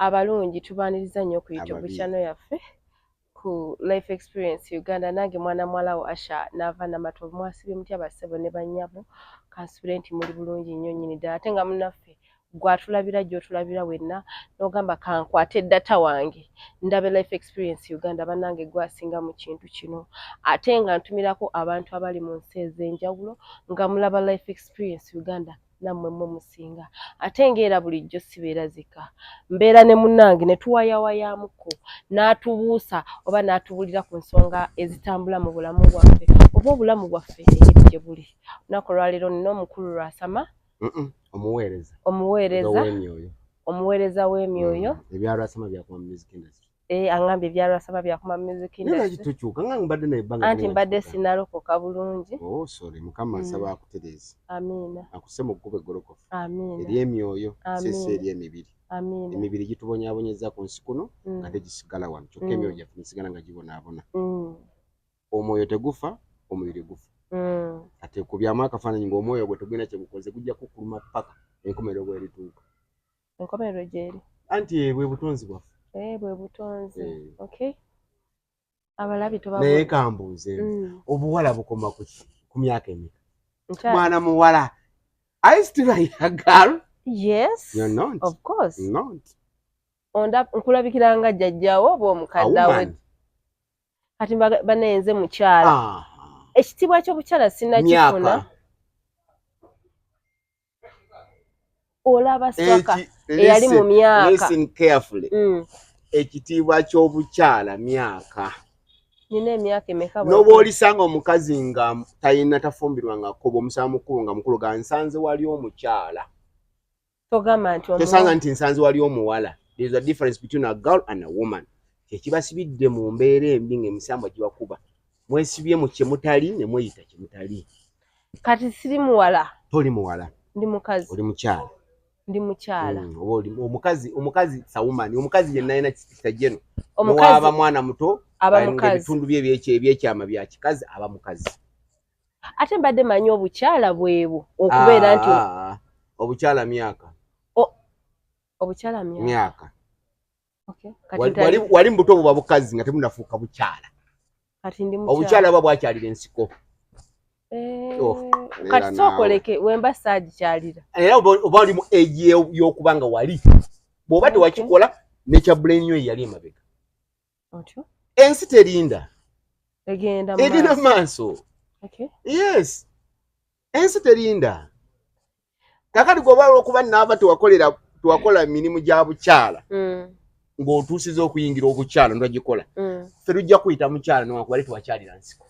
abalungi tubaniriza nnyo ku YouTube Ababi. channel yaffe ku Life Experience Uganda. Nange mwana mwalawo Asha nava Namatovu mwasibye mutya basebo ne bannyabo kansubire nti muli bulungi nnyo nnyini ddala ate nga munnaffe gwatulabira gy'otulabira wenna n'ogamba kankwate data wange ndabe Life Experience Uganda bannange gwasinga mu kintu kino ate nga ntumirako abantu abali mu nsi ez'enjawulo nga mulaba Life Experience Uganda nammwe mmwe musinga ate ng'era bulijjo sibeera zika mbeera ne munnange ne tuwayawayaamuko n'atubuusa oba n'atubulira ku nsonga ezitambula mu bulamu bwaffe oba obulamu bwaffe engeri gye buli olunaku olwaleero nina omukulu Lwasama omuweereza w'emyoyo ebya Lwasama byakuma music industry angambye ebya Lwasama byakuma music industry anti mbadde sinalokoka bulungi sorry mukama nsaba akutereeza amiina akuse mu ggube golokofu amiina eri emyoyo sisi eri emibiri amiina emibiri gitubonyaabonyeza ku nsi kuno ate gisigala wano kyokka emyoyo gyaffe nisigala nga gibonaabona omwoyo tegufa omubiri gufa ate ku byamu akafaananyi ng'omwoyo gwe tegulina kye gukoze gujja kukuluma paka enkomerero bw'erituuka enkomerero gyeri anti bwe butonzi bwaffe bwe butonzi okay abalabi naye kambuuze obuwala bukoma ku myaka emeka mwana muwala I still like a girl. Yes, you're not. Of course. Not. Nkulabikira nga jjajjaawo oba omukaddawe kati banenze mukyala ekitibwa ky'obukyala sinnakifuna olaba swaka eyali mu myaka listen carefully ekitiibwa ky'obukyala myaka nina emyaka emeka n'oba olisanga omukazi nga talina tafumbirwa nga kkoba omusaba mukulu nga mukulu ga nsanze wali omukyala togamba nti tosanga nti nsanze wali omuwala. There is a difference between a girl and a woman. Kyekibasibidde mu mbeera embi ng'emisambo gibakuba mwesibye mu kyemutali ne mweyita kyemutali. Kati siri muwala. Toli muwala. Ndi mukazi. Oli mukyala. Ndi mukyala. Omukazi sawumani. Omukazi yenna ayina kitajeno. Omukazi aba mwana muto. Aba mukazi. Ebitundu bye ebyekyama bya kikazi aba mukazi. Ate mbadde manyi obukyala bwebo okubeera nti obukyala myaka. Obukyala myaka. Okay. Wali mbuto buba bukazi nga temunafuuka bukyala. Kati ndi mukyala. Obukyala bwa bwakyalira ensiko. Kati sookoleke wemba saagikyalira. Era oba oli mu age y'okubanga wali. Bw'oba tewakikola nekya brain yo yali emabega. Otyo? Ensi terinda. Egenda maaso. Okay. Yes. Ensi terinda. Kakati gwoba okuba n'aba tewakola mirimu gya bukyala. Ng'otuusiza okuyingira obukyala ndagikola. Ffe tujja kuyita mukyala newankubadde tewakyalira nsiko.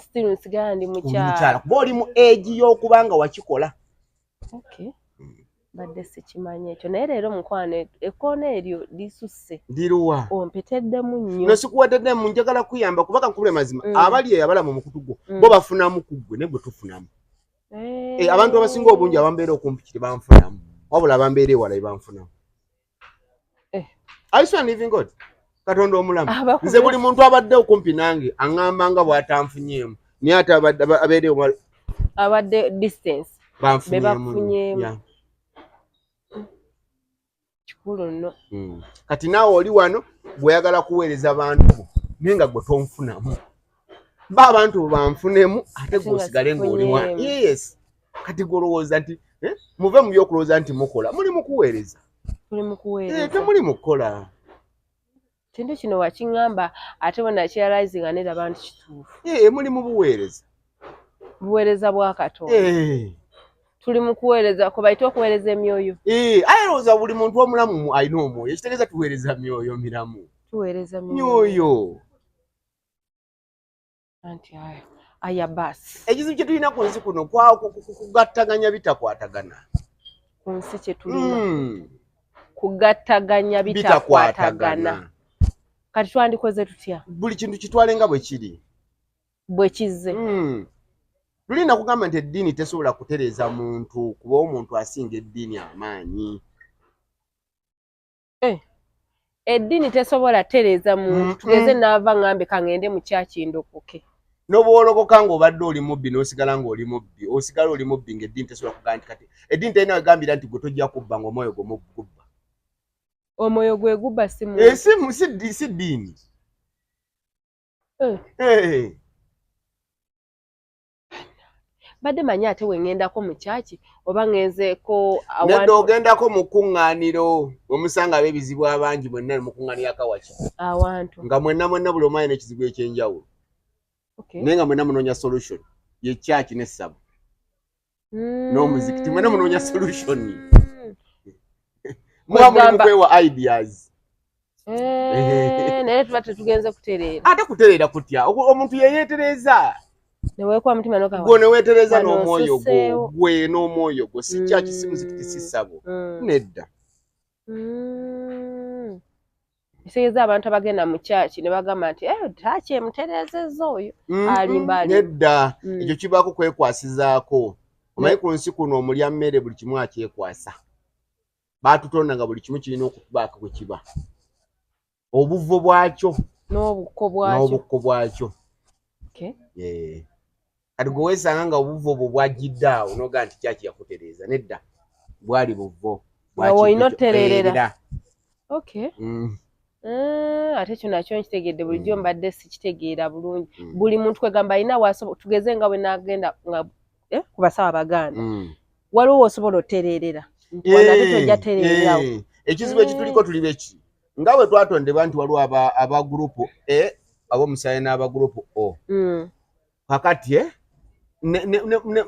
Still nsigala ndi mukyala. Kuba oli mu age y'okubanga wakikola. Okay. Badde sikimanyi ekyo naye leero mukwano ekkoona eryo lisusse. Ndiruwa. Ompeteddemu nnyo. Nosikuwateddemu njagala kuyamba kubanga nkubule mazima. Abali eyabala mu mukutu gwo bo bafunamu ku ggwe ne gwe tufunamu. Abantu abasinga obungi abambeera okumpi banfunamu. Wabula abambeera ewala banfunamu. I swear living God. Katonda omulamu. Nze buli muntu abadde okumpi nange aŋŋamba nga bw'atanfunyeemu. Naye ate abeere abadde distance. Banfunyeemu. Kikulu nno. Kati naawe oli wano bw'oyagala kuweereza abantu naye nga gwe tonfunamu. Ba abantu banfunemu ate gwosigale ng'oli wa. Yes. Kati golowooza nti muve mu by'okulowooza nti mukola muli mu kuweereza. Muli mu kuweereza. Temuli mu kukola. Kintu kino wakiŋŋamba ate bwe nakirealize nga neraba nti kituufu. Muli mu buweereza. Buweereza bwa Katonda. Tuli mu kuweereza ko bayita okuweereza emyoyo. Ayolooza buli muntu omulamu alina omwoyo. Ekitegeeza tuweereza myoyo miramu. Tuweereza myoyo. Anti aya basi. Ekizibu kye tulina ku nsi kuno kugattaganya bitakwatagana. Ku nsi kye tulina. Kugattaganya bitakwatagana. Kati twandikoze tutya? Buli kintu kitwale nga bwe kiri. Bwe kizze. Tulina kugamba nti eddiini tesobola kutereeza muntu kuba omuntu asinga eddiini amaanyi. Eddiini tesobola tereeza muntu tugeze n'ava ngambe kangende mu kyakindokoke. N'obwolokoka ng'obadde oli mubbi n'osigala ng'oli mubbi osigala oli mubbi ng'eddiini tesobola kugamba nti kati eddiini terina wegambira nti gwe tojja kubba ng'omwoyo gwo mugubba. omwoyo gwe gubba simu si ddiini. Badde manya ate wengendako mu kyaki oba ngenzeeko nedda ogendako mu kkuŋŋaaniro omusanga ab'ebizibu abangi mwenna mu kkuŋŋaaniro akawaki awantu nga mwenna buli omu alina ekizibu ekyenjawulo naye nga mwenna munoonya solution ye kyaki n'essabo n'omuzikiti mwenna munoonya solution muba muli mu kwewa ideas naye tuba tetugenze kutereera ate kutereera kutya omuntu yeyeetereza neweekuba mutima gwe neweetereza n'omwoyo gwe n'omwoyo gwo si kyaki si muzikiti si ssabo nedda kitegeeza abantu abagenda mu kyaki ne bagamba nti taaki emutereezezza oyo alimba nedda ekyo kibaako kwekwasizaako omanyi ku nsi kuno omulya mmere buli kimu akyekwasa baatutonda nga buli kimu kirina okubaako bwe kiba obuvo bwakyo n'obukko bwakyo kati gwe weesanga nga obuvo bwo bwajjidde awo noga nti kyaki yakutereeza nedda bwali buvo olina otereerera ate kyo nakyo nkitegedde bulijjo mbadde sikitegeera bulungi buli muntu kwegamba alina tugeze nga bwe nagenda ku basawo abaganda waliwo wosobola otereerera nti wanate tojja tereererawo ekizibu ekituliko tuli beki nga bwe twatondebwa nti waliwo aba gurupu ab'omusaayi n'aba gurupu O kakati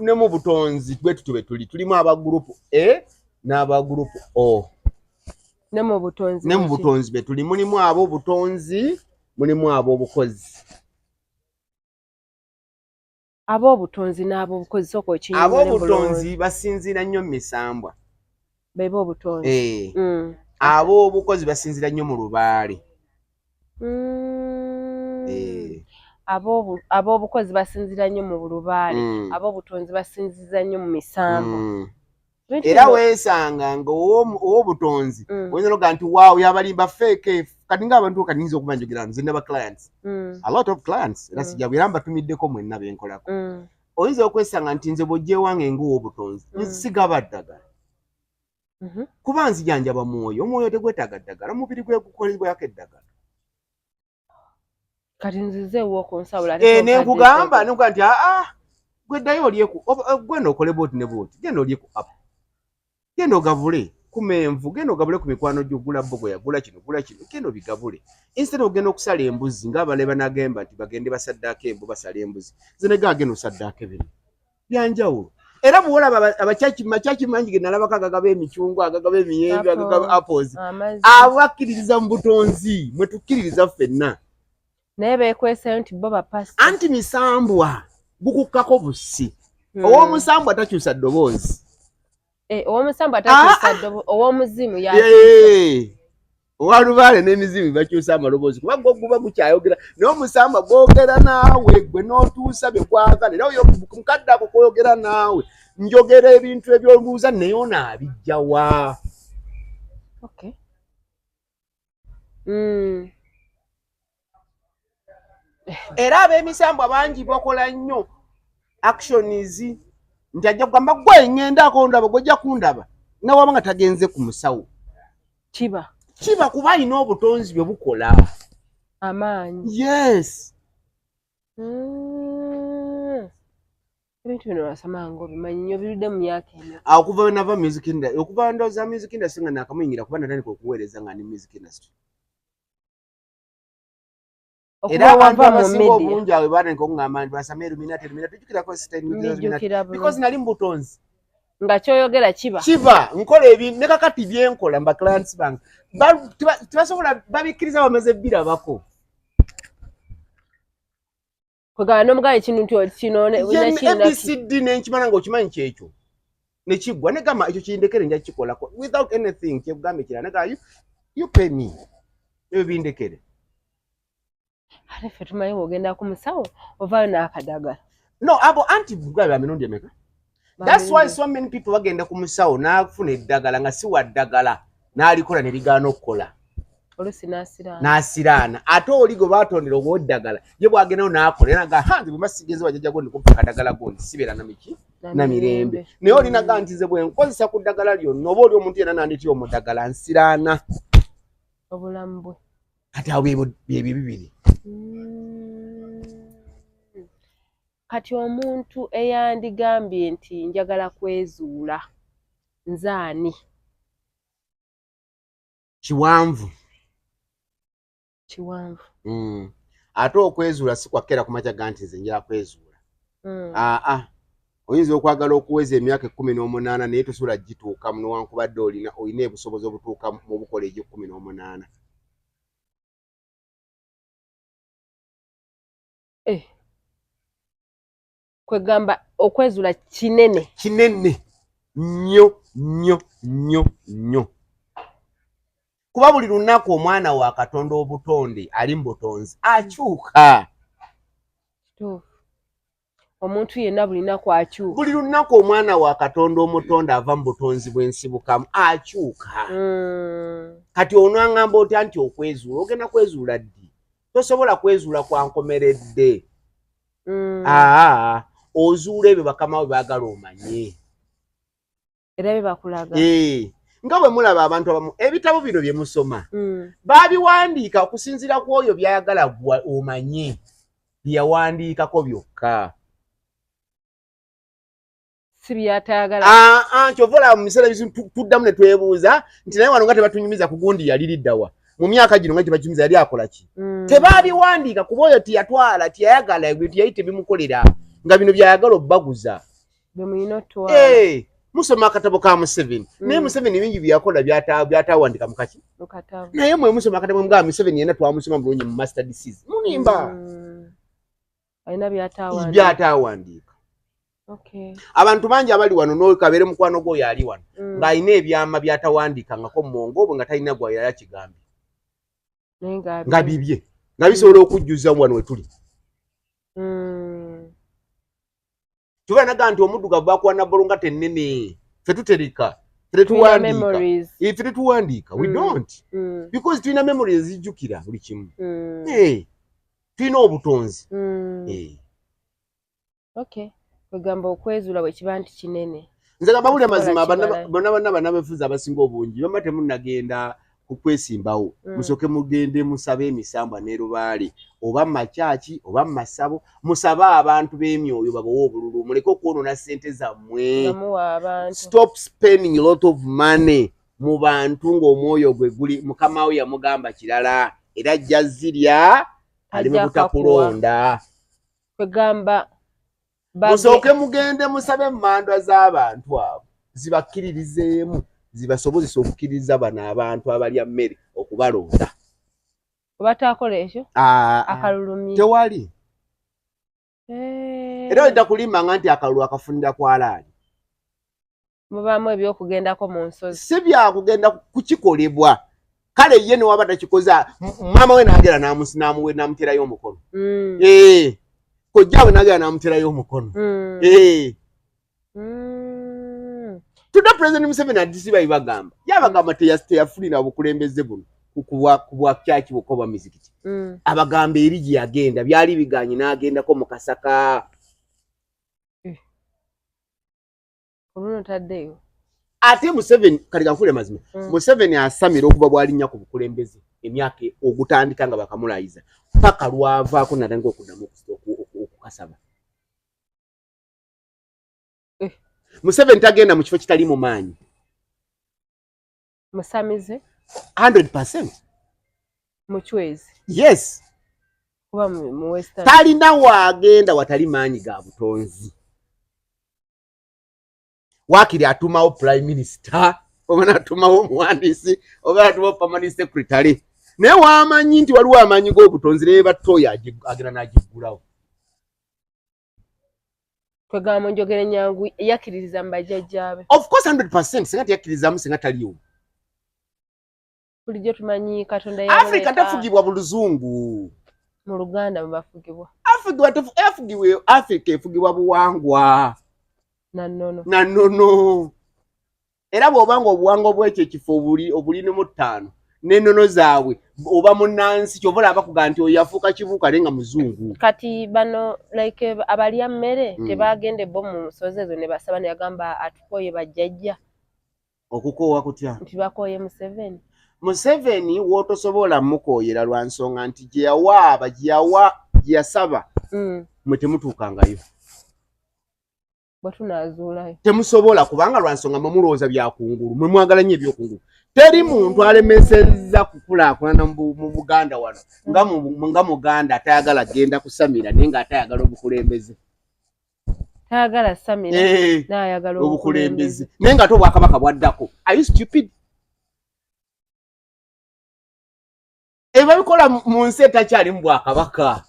ne mu butonzi bwe tutube tulimu aba gurupu E n'aba gurupu O ne mu butonzi be tuli mulimu ab'obutonzi mulimu ab'obukozi ab'obutonzi n'ab'obukozi soko ekinyumu ab'obutonzi basinziira nnyo mu misambwa beba obutonzi ab'obukozi basinziira nnyo mu lubaale ab'obukozi basinziira nnyo mu lubaale ab'obutonzi basinziza nnyo mu misambwa era weesanga nga ow'obutonzi oyinza noga nti waawo yabalimba fake kati ng'abantu kati nyinza okuba njogera nze naba clients a lot of clients era sijabwe era mbatumiddeko mwenna benkolako oyinza okwesanga nti nze bw'ojjeewange ng'ow'obutonzi nsigaba ddagala kuba nzijanjaba mwoyo omwoyo tegwetaaga ddagala omubiri gwe gukolebwako eddagala kati nzizeewo okunsawula nenkugamba nokuga nti gwe ddayo olyeku gwenda okole booti ne booti genda olyeku app genda ogabule ku menvu genda ogabule ku mikwano gyo gula bogoya gula kino genda obigabule instead ogenda okusala embuzi ng'abale banagamba nti bagende basaddaako embu basala embuzi zinega agenda osaddaako ebintu byanjawulo era bwolaba makyaki mangi ge nalabako agagaba emicungwa agagaba emiyembe agagaba apples abakkiririza mu butonzi mwe tukkiririza ffenna naye beekwesayo nti bo bapasita anti misambwa gukukkako busi ow'omusambwa takyusa ddoboozi ow'omusambwa takyusa ddoboozi ow'omuzimu owalubaale n'emizimu bakyusa amaloboozi kuba guba gukyayogera naye omusambwa gwogera naawe gwe n'otuusa bye gwagala era oyo mukadde ako kwogera naawe njogera ebintu ebyolubuuza naye onaabijjawa era ab'emisambwa bangi bakola nnyo actions nti ajja kugamba gwe ŋŋendako ndaba gwojja kundaba nawaba nga tagenze ku musawo kiba kuba alina obutonzi bye bukola amaanyi yes ebintu bino wasamanga obimanyi nnyo birudde mu myaka eno okuva we nava music industry okuva ndowooza music industry nga nakamuyingira kuba natandika okuweereza nga ni music industry era abantu abasinga obulungi awe batandika okungamba nti basame Illuminati tujjukirako because nali mu butonzi nga kyoyogera kiba nkola ebintu ne kakati byenkola mba clients bange tebasobola babikkiriza bamaze birabako kwegamba n'omugaye kino ABCD nenkimala ng'okimanyi kyekyo nekiggwa negamba ekyo kindekere nja kikolako without anything kyekugambe kirala negamba you pay me ebyo bindekere ate ffe tumanyi ng'ogenda ku musawo ovaayo n'akadagala no abo anti bugaba mirundi emeka that's why so many people bagenda ku musawo n'afuna eddagala nga si wa ddagala n'alikola ne ligaana okukola olusi n'asiraana ate oli gwe baatondera oba oddagala ye bwagendawo n'akola era nga hanze bwe masigenze wajjajja gondi kumpa akadagala gondi sibeera namiki na mirembe naye olinaga nti nze bwe nkozesa ku ddagala lyonna oba oli omuntu yenna nanditya omuddagala nsiraana obulamu bwe kati awo bye bibiri. Kati omuntu eyandigambye nti njagala kwezuula nzaani? Kiwanvu. Ate okwezuula si kwakera ku makya ganti nze njala kwezuula. Oyinza okwagala okuweza emyaka 18 naye tosobola gituuka muno wankubadde olina ebusobozi obutuuka mu bukola egyo 18. Kwegamba okwezuula kinene nnyo. Kuba buli lunaku omwana wa Katonda obutonde ali mu butonzi akyuka. Omuntu yenna buli lunaku akyuka. Buli lunaku omwana wa Katonda omutonde ava mu butonzi bw'ensibukamu akyuka. Kati onaŋŋamba otya nti okwezuula? Ogenda kwezuula ddi? Tosobola kwezuula kwa nkomeredde. Ozuula ebyo bakama we baagala omanye. Era bye bakulaga. Nga bwe mulaba abantu abamu ebitabo bino bye musoma baabiwandiika okusinziira ku oyo byayagala omanye byawandiikako byokka. Si byatayagala. Kyovola mu biseera bizibu tuddamu ne twebuuza nti naye wano nga tebatunyumiza ku gundi yali liddawa. Mu myaka gino nga tebatunyumiza yali akola ki? Tebaabiwandiika kuba oyo tiyatwala tiyayagala ebintu yali tebimukolera nga bino byayagala obbaguza. Bemulina otwala. Musoma akatabo ka Museveni. Naye Museveni bingi byakola byatawandika mu kaki? Mu katabo. Naye mwe musoma akatabo mga Museveni yenna twamusoma bulungi mu master disease. Munimba. Alina byatawandika. Abantu bangi abali wano n'okabere mukwano gwo yali wano ng'alina ebyama byatawandikangako mu mwongo obwe nga talina gwa yali akigambye. Nga bibye. Nga bisobola okujjuza wano we tuli. Tuba naga nti omuddugavu bakuwa na bolonga tennene. Ffe tutereka. Ffe tuwandiika. We don't. Because tulina memories ezijjukira buli kimu. Tulina obutonzi. Kwegamba okwezuula bwe kiba nti kinene. Nze gamba buli amazima bonna befuza abasinga obungi bamma temunnagenda kukwesimbawo. Musooke mugende musabe emisambwa ne Lubaale oba makyaki oba masabo musabe abantu b'emyoyo babawe obululu muleke okwonoona ssente zammwe. Stop spending a lot of money mu bantu ng'omwoyo gwe guli mukama we yamugamba kirala era ajja zirya ali mu butakulonda. Kwegamba musooke mugende musabe emmandwa z'abantu abo zibakkiririzeemu zibasobozesa okukkiriza bano abantu abalya mmere okubalonda. Obatakola ekyo akalulumi tewali. Era oyita kulimba nti akalulu akafunira kwalaali. Mubaamu ebyokugendako mu nsozi. Si byakugenda kukikolebwa. Kale ye ne waba takikoza maama we n'agera n'amuterayo omukono. Kojja we n'agera n'amuterayo omukono. Tudda President Museveni adisiba ibagamba. Yabagamba teyafunira obukulembeze buno kubwa kyaki bukoba mizikiti. Abagamba eri gye yagenda byali biganye n'agendako mu Kasaka. Oluno taddeyo. Ate Museveni kali kankule mazima. Museveni asamira okuva bwalinnya ku bukulembeze emyaka ogutandika nga bakamulayiza. Paka lwavaako natandika okuddamu okukasaba. Museveni tagenda mu kifo kitali mu maanyi. Musamize 100%. Muchwezi. Yes. Kuba mu Western. Talina waagenda watali maanyi ga butonzi. Wakiri atumawo Prime Minister, oba natumawo omuwandiisi, oba atumawo Permanent Secretary. Naye wamanyi nti waliwo amaanyi g'obutonzi naye batooya agenda n'agiggulawo. Kwegamba njogere nyangu yakkiririza mu bajjajjaabe. Of course 100% singa teyakkirizamu singa taliwo. Bulijjo tumanyi Katonda yaleka Africa tafugibwa buluzungu. Mu Luganda mwe bafugibwa. Africa efugibwa buwangwa. Nannono. Era bw'obanga obuwangwa bw'ekyo ekifo obulino mu 5 n'ennono zaabwe oba munnansi ky'ovola abakuga nti oyo yafuuka kibuuka naye nga muzungu. Kati bano like abalya mmere tebagende bo mu nsozi ezo ne basaba ne yagamba atukooye bajjajja. Okukoowa kutya? Nti bakooye Museveni. Museveni wotosobola mukoyera lwa nsonga nti gye yawaaba gye yasaba mwe temutuukangayo. Bwe tunaazuulayo temusobola kubanga lwa nsonga mwe mulowooza byakungulu mwe mwagala nnyo ebyokungulu. Teri muntu alemesezza kukulaakulana mu Buganda wano nga Muganda atayagala genda kusamira naye nga atayagala obukulembeze. tayagala samira n'ayagala obukulembeze naye nga ate Obwakabaka bwaddako. Are you stupid? Ebabikola mu nsi etakyali mu Bwakabaka.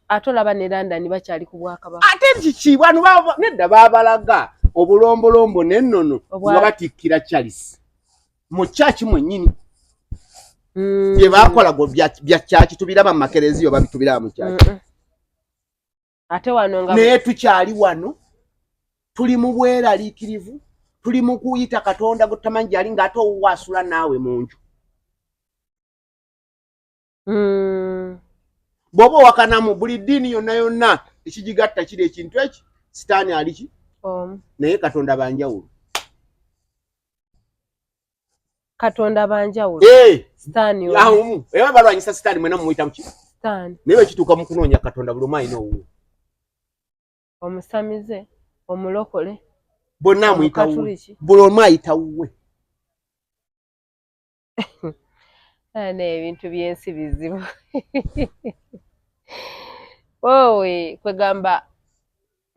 Ate olaba ne London bakyali ku Bwakabaka. Ate kiki bano nedda baabalaga obulombolombo n'ennono nga batikkira Charles mu kyaki mwennyini. Bye baakola bya kyaki tubiraba mu Makerezi oba bitubiraba mu kyaki. Ate wano nga naye tukyali wano tuli mu bweraliikirivu tuli mu kuyita Katonda gutamanyi gyali ng'ate owasula naawe mu nju. Bw'oba owakanamu buli ddiini yonna yonna ekigigatta kiri ekintu eki sitaani aliki naye Katonda banjawulo. Katonda banjawulo. Sitaani omu era balwanyisa sitaani mwena mumuyita muki sitaani naye ekituuka mu kunoonya Katonda buli omu alina owuwo. Omusamize omulokole bonna amuyita wuwe buli omu ayita wuwe. Ebintu by'ensi bizibu. Wowe kwegamba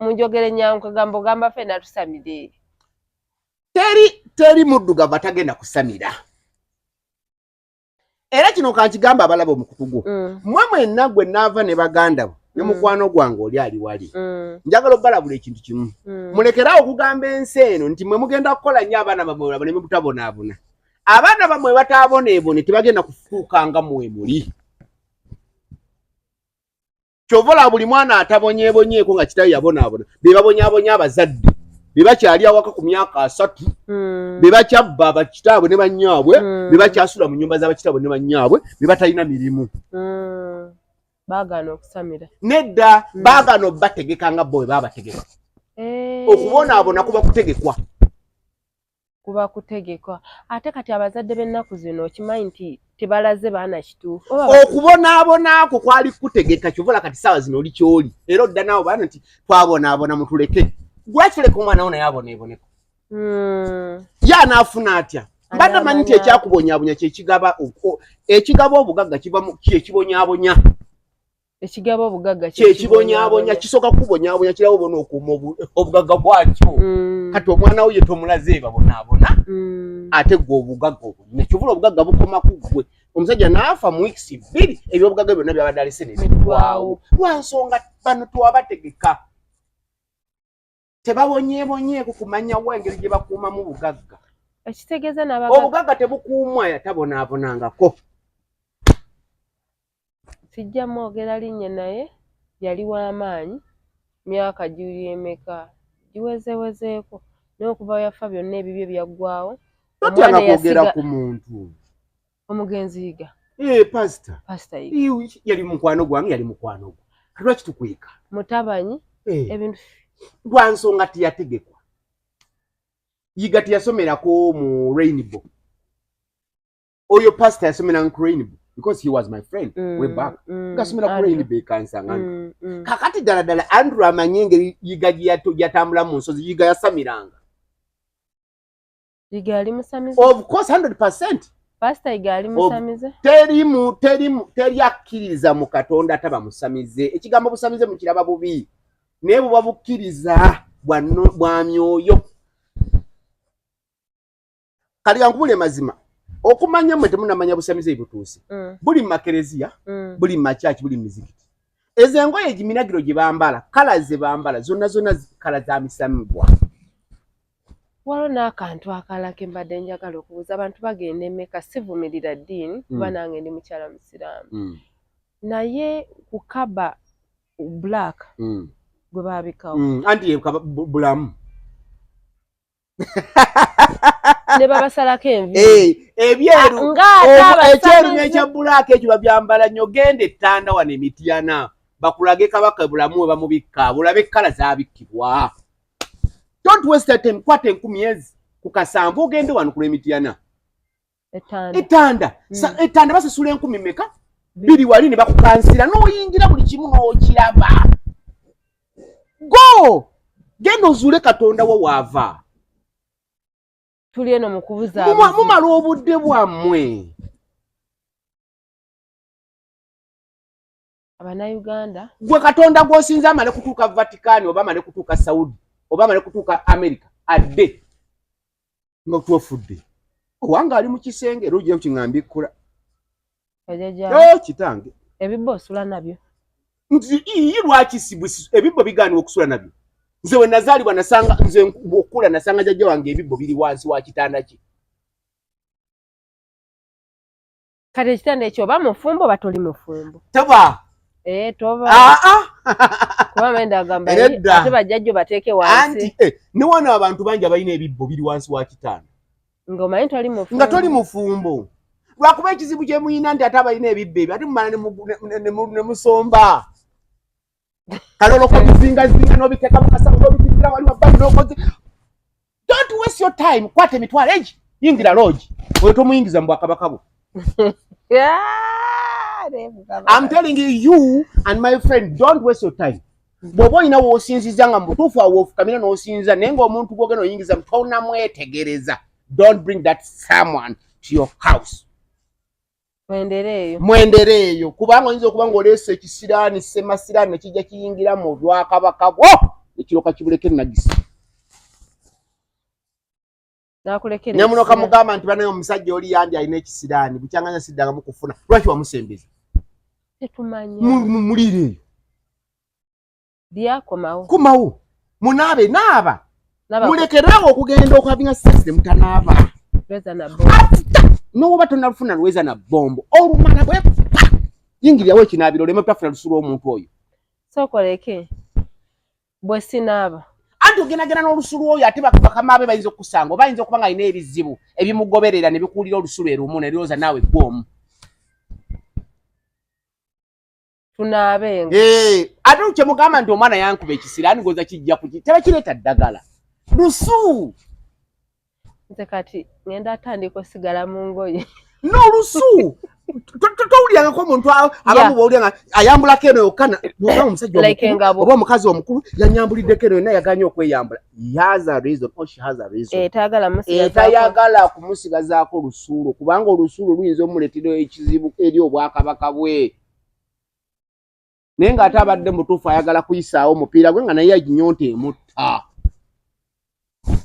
munjogere nyangu kwegamba ogamba ffenna tusamire. Teri muddugavu atagenda kusamira. Era kino kankigamba abalaba omukutu gwo. Mmwe mwenna gwe naava ne baganda bo ne mukwano gwange oli ali wali. Njagala obalabula ekintu kimu. Mulekerawo okugamba ensi eno nti mwe mugenda kukola nnyo abaana bammwe ne mubutabonaabona. Abaana bammwe bataaboneebone tebagenda kufuukanga mwe muli. Kyovola buli mwana atabonyeebonyeeko nga kitawe yabonaabona be babonyaabonya abazadde be bakyali awaka ku myaka 3 be bakyabba bakitaabwe ne bannyaabwe be bakyasula mu nnyumba z'abakitaabwe ne bannyaabwe be batalina mirimu. Baagaana okusamira. Nedda baagaana obbategeka nga bo bwe baabategeka. Okubonaabona kuba kutegekwa. Kuba kutegekwa. Ate kati abazadde b'ennaku zino okimanyi nti tebalaze baana kituufu. Okubonaabonaako kwali kutegeka kyovola kati saawa zino oli kyoli. Era odda naawe baana nti twabonaabona mutuleke. Lwaki tuleka omwana wo naye aboneeboneko? Ye anaafuna atya? Mbadde manyi nti ekyakubonyaabonya ekigaba obugagga kiva mu kyekibonyaabonya. Ekigaba obugagga kyekibonyaabonya kisooka kukubonyaabonya kirawo bona okuuma obugagga bwakyo. Kati omwana wo ye tomulaze babonaabona ate gwe obugagga obulina kyovula obugagga bukoma ku ggwe. Omusajja n'afa mu weeks 2 ebyobugagga byonna byabadde alese ne biggwaawo lwa nsonga bano tewabategeka. Tebabonyeebonyeeko kumanya wa engeri gye bakuumamu obugagga. Ekitegeeza obugagga tebukuumwa yatabonaabonangako. Sijja mwogera linnya naye yali w'amaanyi myaka giri emeka giwezewezeeko naye okuva yafa byonna ebibyo byaggwawo. Omwana yasigala ku muntu omugenzi Yiga. Pastor Yiga yali mukwano gwange yali mukwano gwo. Lwaki tukweka? Mutabanyi ebintu lwa nsonga tiyategekwa. Yiga tiyasomerako mu Rainbow. Oyo pastor yasomera ku Rainbow because he was my friend way back. Gasomera ku Rainbow kansanga. Kakati ddala Andrew amanye engeri Yiga gyatambula mu nsozi Yiga yasamiranga. Yiga yali musamize? Of course 100%. Pastor Yiga yali musamize? Teri akkiriza mu Katonda ataba musamize. Ekigambo busamize mu kiraba bubi. Naye buba bukkiriza bwa myoyo. Kali yankubule mazima. Okumanya mwe temunamanya busamize ibutuuse. Buli Makerezia, buli machachi, buli mizikiti. Ezengoye egiminagiro gye bambala, kala ze bambala, zonna kala za misamibwa. Waliwo n'akantu akalala ke mbadde njagala okubuuza abantu bagenda Emeka sivumirira ddiini kuba nange ndi mukyala musiraamu. Naye kukaba black gwe baabikawo. Anti yekaba bulamu. Ne babasalako enviiri. Ebyeru ekyeru n'ekya black ekyo babyambala nnyo genda ettanda wano Emityana bakulage Kabaka bulamu we bamubikka bulabe ekkala zaabikkibwa. Don't waste your time. Kwate 10 years ku Kasambu ogende wano ku Emityana. Etanda basasula 10,000 meka biri wali ne bakukansira n'oyingira buli kimu n'okiraba. Go genda ozuule Katonda wo waava. Tuli eno mu kubuza mumala obudde bwammwe. Abannayuganda gwe Katonda gw'osinza amale kutuuka Vatican oba amale kutuuka Saudi oba amale kutuuka America adde nga twofudde owange ali mu kisenge era ojja kukiŋŋambikkula kitange ebibbo osula nabyo nti lwaki ebibbo bigaanibwa okusula nabyo. Nze we nazaalibwa nasanga nze okula nasanga jjajja wange ebibbo biri wansi wa kitanda ki. kati ekitanda ekyo oba mufumbo oba toli mufumbo toba toba kuba menda agamba ate bajjajjo bateeke wansi ne wano abantu bangi abalina ebibbo biri wansi wa kitanda ng'omanyi toli mufumbo nga toli mufumbo lwakuba ekizibu kye muyina nti ate abalina ebibbo ebyo ate mumala ne musomba kalolo ko bizingazinga n'obiteeka mu kasawo n'obitikira wali wabbali n'okoze. Don't waste your time. Kwata emitwalo egi yingira lodge oyo tomuyingiza mu bwakabaka bwo. I'm telling you and my friend, don't waste your time. Bw'oba olina w'osinziza nga mu butuufu awo ofukamira n'osinziza naye ng'omuntu gw'ogenda oyingiza tonamwetegereza. Don't bring that someone to your house. Mwendereeyo kubanga oyinza okuba ng'oleese ekisiraani semasiraani ne kijja kiyingira mu bwakabaka bwo ekiroka kibuleke nagisi. Ne muno kamugamba nti banaye omusajja oli yandi alina ekisiraani bukyanganya siddanga mukufuna lwaki wamusembeza muliireeyo komawo munaabe naaba mulekerewo okugenda okwabinga sasi ne mutanaaba n'oba tonalufuna luweza na bombo olumala bwe yingiryawo ekinaabiro oleme tafuna lusula omuntu oyo sokoleke bwe sinaaba anti ogendagenda n'olusulu oyo ate bakama abe bayinza okusanga oba ayinza okuba nga alina ebizibu ebimugoberera ne bikuulira olusulu erumu ne lirowooza naawe gwomu tunaabenga ate kyemugamba nti omwana yankuba ekisiraani goza kijja kuki teba kireeta ddagala lusu nze kati ngenda atandika osigala mu ngoye n'olusu towulyangako omuntu abamu bawulyanga ayambulako eno yokkana omusajja oba omukazi omukulu yanyambuliddeko eno yonna yaganye okweyambula etayagala kumusigazaako olusuulo kubanga olusuulo luyinza omuleetera ekizibu eri obwakabaka bwe naye ng'ate abadde mutuufu ayagala kuyisaawo omupiira gwe nga naye yaginyonta emutta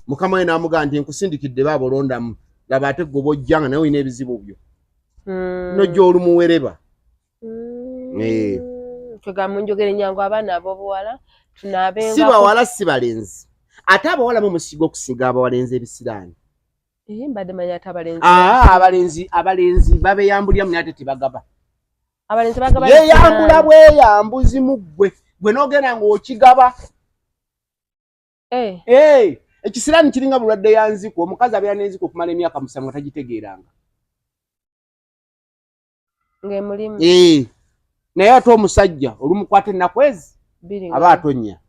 mukama we n'amugamba nti nkusindikidde baabolondamu laba ate gwe bojja nga naye olina ebizibu byo nojja olumuwereba twegamba njogera ennyangu abaana ab'obuwala tunaabenga si bawala si balenzi ate abawala musiga okusiga abawalenzi ebisiraani mbadde manya ate abalenzi abalenzi babeyambulyamu naye ate tebagaba abalenzi bagaba yeyambula bweyambuzi mu gwe n'ogenda ng'okigaba ekisiraani kiringa bulwadde ya nziku omukazi abeera n'enziku okumala emyaka 7 nga tagitegeeranga ng'emulimu naye ate omusajja olumukwata ennaku ezi aba atonya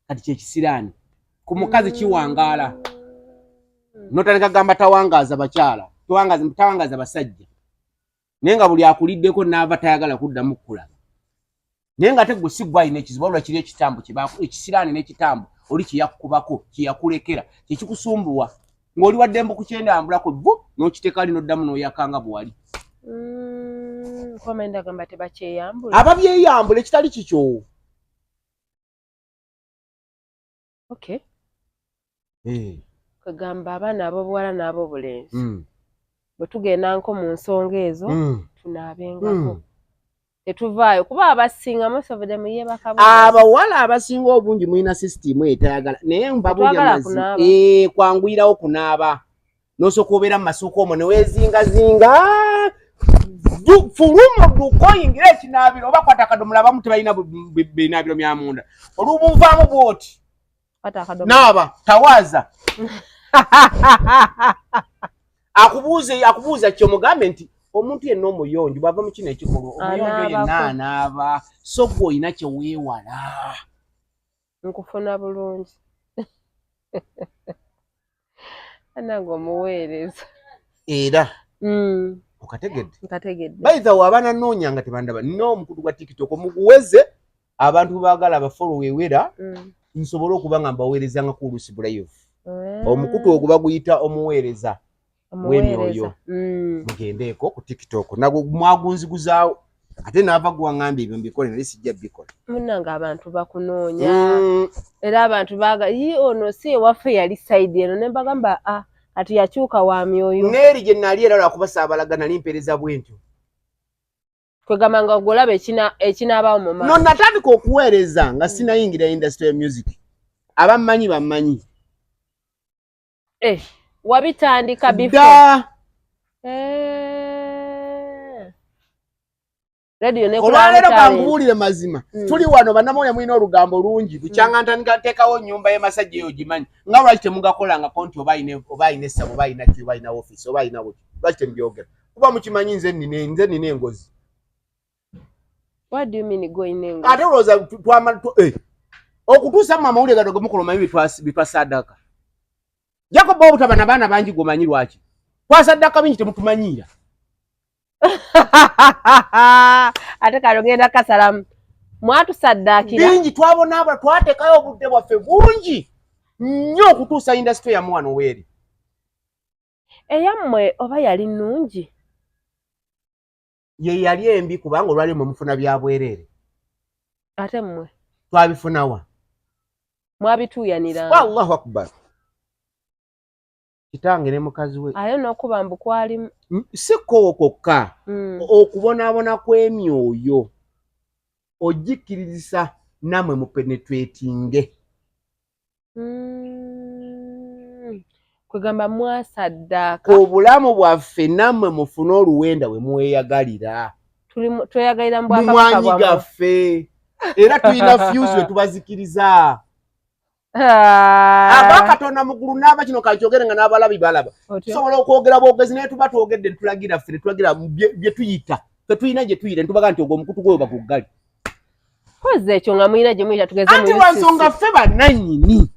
kati kyekisiraani ku mukazi kiwangaala notandika gamba tawangaaza bakyala tawangaaza basajja naye nga buli akuliddeko n'ava tayagala kuddamu kukulaba naye nga ate gwe si gwalina ekizibu wabula kiri ekitambo ekisiraani n'ekitambo oli kyeyakukubako kyeyakulekera kyekikusumbuwa ng'oli waddembe kukyendambulako vu n'okiteeka ali n'oddamu n'oyakanga bwe wali ababyeyambula ekitali kikyo kwegamba abaana ab'obuwala n'ab'obulenzi bwe tugenda nko mu nsonga ezo tunaabengako tetuvaayo kuba abasinga musovede muyebaka abawala abasinga obungi mulina sisitimu etayagala naye mbabulya kwanguyirawo kunaaba n'osooka obeera mu masuuka omwo ne weezingazinga fulumu dduka oyingira ekinaabiro oba kwata akadomola abamu tebalina binaabiro bya munda olubuvaamu bwoti naaba tawaaza akubuuza kyomugambe nti omuntu yenna omuyonjo bwava mu kino ekikolwa omuyonjo yenna anaaba so gwe olina kyeweewala nkufuna bulungi anange omuweereza era Okategedde bayita wabana noonya nga tebandaba no omukutu gwa TikTok omuguweze abantu baagala abafollow wewera nsobola okuba nga mbaweereza nga kulusi live omukutu oguba guyita omuweereza w'emyoyo mugendeeko ku TikTok nagwo mwagunziguzaawo ate naava guwaŋŋambye ebyo mbikole nali sijja bikola munnange abantu bakunoonya era abantu ono si ewaffe yali sayidi eno ne mbagamba kati yakyuka wa myoyo neeri gye nali era lwakuba saabalaga nali mpeereza bwentyo kwegamba nga ogolaba ekinaabaawo mu maaso no natandika okuweereza nga sinayingira industry ya music abammanyi bammanyi wabitandika before olwaleero kankubuulire mazima tuli wano bannamawulire mulina olugambo lungi bukyanga ntandika nteekawo nnyumba y'emasajja eyo gimanyi nga lwaki temugakolangako nti oba ayina essabo oba ayina ki oba ayina ofiisi oba ayina buki lwaki temubyogera kuba mukimanyi nze nina engozi ate olowooza okutuusa mu amawulire gano gemukola omanyi bitwasaddaka Jacob obutaba na baana bangi gomanyi lwaki twasaddaka bingi temutumanyiira ate kalogenda kasalamu mwatusaddakira bingi twabona twateekayo obudde bwaffe bungi nnyo okutuusa industry yamu wano weeri eyammwe oba yali nnungi ye yali embi kubanga olwali mwe mufuna bya bwereere ate mmwe twabifunawa mwabituuyanira Allahu akbar kitange ne mukazi we ayo n'okuba mbu kwalimu sikoowo kokka okubonaabona kw'emyoyo ogikkiriza namwe mupenetwetinge kwegamba mwasaddaaka obulamu bwaffe nammwe mufune oluwenda we mweyagalira tweyagalira mumwanyi gaffe era tulina fuse we tubazikiriza abakatonda mugulu n'aba kino kankyogere nga n'abalabi balaba tusobola okwogera bwogezi naye tuba twogedde ntulagira ffe netulagira bye tuyita fe tulina gye tuyita netubaga nti ogwo omukutu gweyo bagugali koze ekyo nga mulina gye muyita tugeze anti lwansonga ffe bannannyini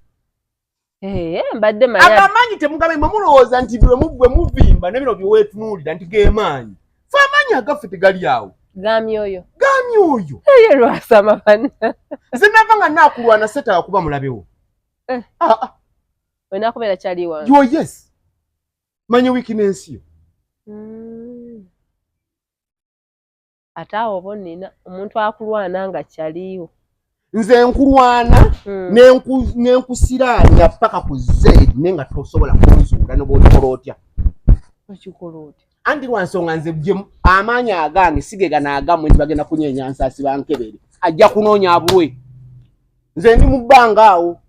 mbadde agamanyi temugabe mwe mulowooza nti bwe muvimba ne bino byeweetunuulira nti geemaanyi fe amaanyi agaffe tegali awo gamyoyo eyo lwasama banna nze nava nga naakulwana setawa kuba mulabewo wenakubeera kyaliwa yo yes manyi weakness yo ate awo oba nnina omuntu akulwana nga kyaliwo nze nkulwana nenkusiraanya paka ku zaidi naye nga tosobola kunzuula nobwotikola otya anti lwansonga nze amaanyi agange sigega naagammwe nti bagenda kunyeenya nsaasi bankebere ajja kunoonya abulwe nze ndi mu bbanga awo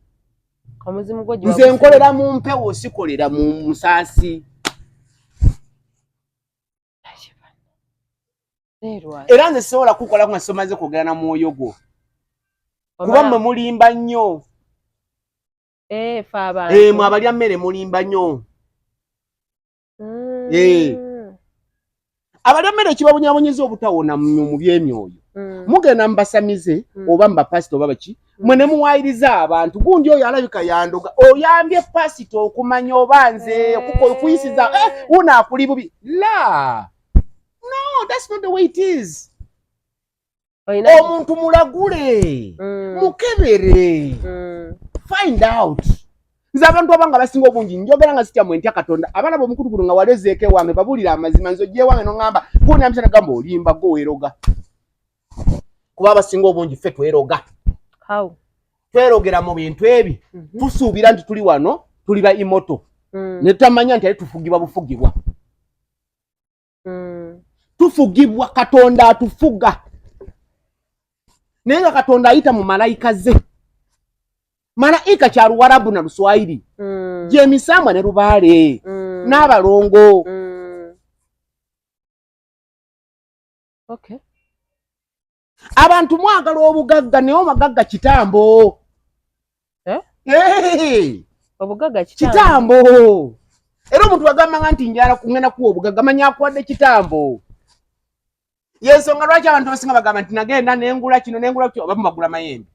nze nkolera mu mpewo sikolera mu musaasi era nze sisobola kukola nga somaze kwogera na mwoyo gwo kuba mmwe mulimba nnyo mwe abalya mmere mulimba nnyo abalya mmere ekibabonyabonyeza obutawona mu by'emyoyo mugenda mubasamize oba mubapasita oba baki mwe ne muwaayiriza abantu gundi oyo alabika yandoga oyambye pasita okumanya oba nze okuyisiza unaakuli bubi la no that's not the way it is omuntu mulagule mukebere find out nze abantu abanga basinga obungi njogera nga sitya mwentya katonda abalaba omukutu guno nga walezeeko ewange babuulira amazima nze ojja ewange nogamba gundi nagamba olimba gwe weeroga kuba abasinga obungi ffe tweroga twerogera mu bintu ebi tusuubira nti tuli wano tuli ba imoto ne tutamanya nti ali tufugibwa bufugibwa tufugibwa katonda atufuga naye nga katonda ayita mu malayika ze malayika kya Luwarabu na Luswayiri gyemisambwa ne Lubaale n'abalongo abantu mwagala obugagga naye omugagga kitambo obugagga kitambo era omuntu bagambanga nti njala kungenda kuwa obugagga manya akuwadde kitambo yensonga lwaki abantu basinga bagamba nti nagenda nengula kino nengula kyo abamu bagula mayembe